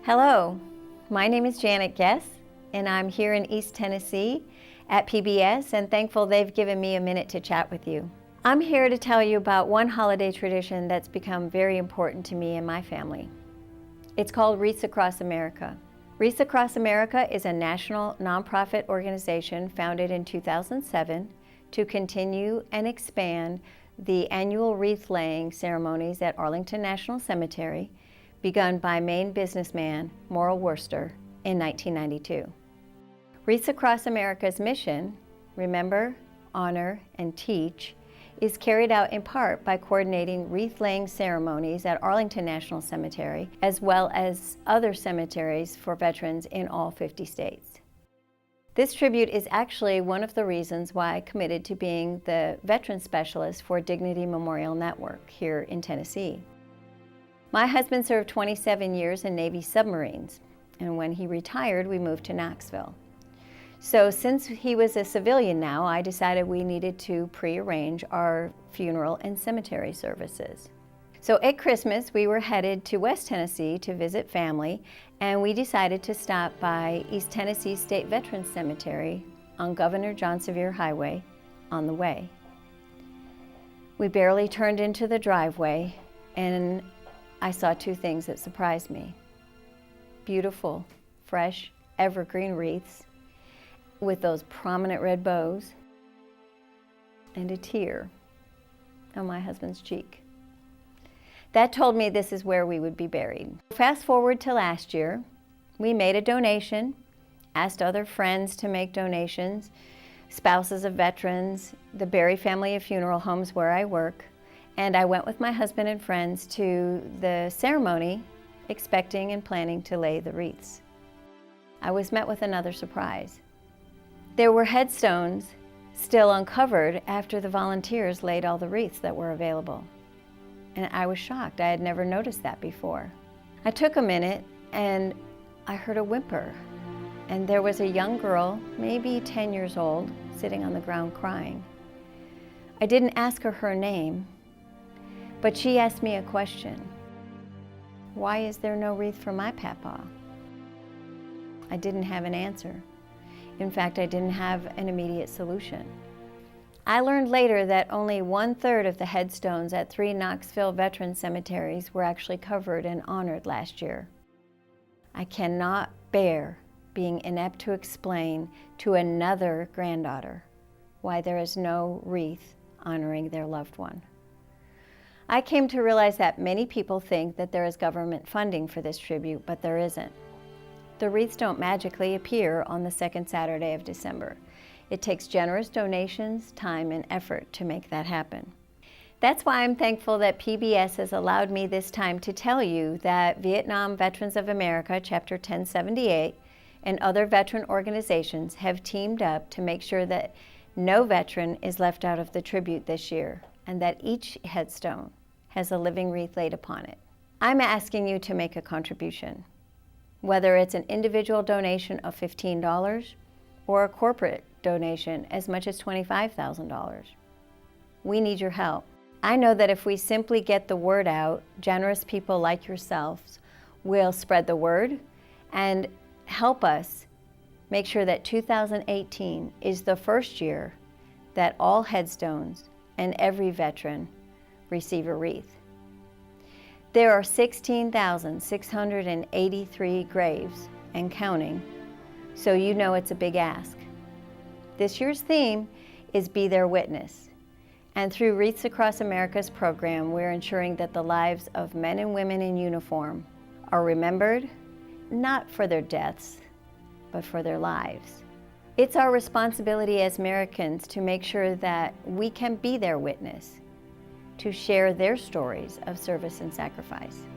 Hello, my name is Janet Guess, and I'm here in East Tennessee at PBS, and thankful they've given me a minute to chat with you. I'm here to tell you about one holiday tradition that's become very important to me and my family. It's called Wreaths Across America. Wreaths Across America is a national nonprofit organization founded in 2007 to continue and expand the annual wreath-laying ceremonies at Arlington National Cemetery, begun by Maine businessman Morrill Worcester in 1992. Wreaths Across America's mission, remember, honor, and teach, is carried out in part by coordinating wreath-laying ceremonies at Arlington National Cemetery, as well as other cemeteries for veterans in all 50 states. This tribute is actually one of the reasons why I committed to being the veteran specialist for Dignity Memorial Network here in Tennessee. My husband served 27 years in Navy submarines, and when he retired, we moved to Knoxville. So since he was a civilian now, I decided we needed to pre-arrange our funeral and cemetery services. So at Christmas, we were headed to West Tennessee to visit family, and we decided to stop by East Tennessee State Veterans Cemetery on Governor John Sevier Highway on the way. We barely turned into the driveway, and I saw two things that surprised me. Beautiful, fresh, evergreen wreaths with those prominent red bows, and a tear on my husband's cheek. That told me this is where we would be buried. Fast forward to last year, we made a donation, asked other friends to make donations, spouses of veterans, the Berry family of funeral homes where I work, and I went with my husband and friends to the ceremony, expecting and planning to lay the wreaths. I was met with another surprise. There were headstones still uncovered after the volunteers laid all the wreaths that were available. And I was shocked. I had never noticed that before. I took a minute and I heard a whimper. And there was a young girl, maybe 10 years old, sitting on the ground crying. I didn't ask her her name, but she asked me a question. Why is there no wreath for my papa? I didn't have an answer. In fact, I didn't have an immediate solution. I learned later that only 1/3 of the headstones at 3 Knoxville veteran cemeteries were actually covered and honored last year. I cannot bear being inept to explain to another granddaughter why there is no wreath honoring their loved one. I came to realize that many people think that there is government funding for this tribute, but there isn't. The wreaths don't magically appear on the second Saturday of December. It takes generous donations, time, and effort to make that happen. That's why I'm thankful that PBS has allowed me this time to tell you that Vietnam Veterans of America, Chapter 1078, and other veteran organizations have teamed up to make sure that no veteran is left out of the tribute this year, and that each headstone has a living wreath laid upon it. I'm asking you to make a contribution, whether it's an individual donation of $15 or a corporate donation as much as $25,000. We need your help. I know that if we simply get the word out, generous people like yourselves will spread the word and help us make sure that 2018 is the first year that all headstones and every veteran receive a wreath. There are 16,683 graves and counting, so you know it's a big ask. This year's theme is Be Their Witness, and through Wreaths Across America's program, we're ensuring that the lives of men and women in uniform are remembered, not for their deaths, but for their lives. It's our responsibility as Americans to make sure that we can be their witness, to share their stories of service and sacrifice.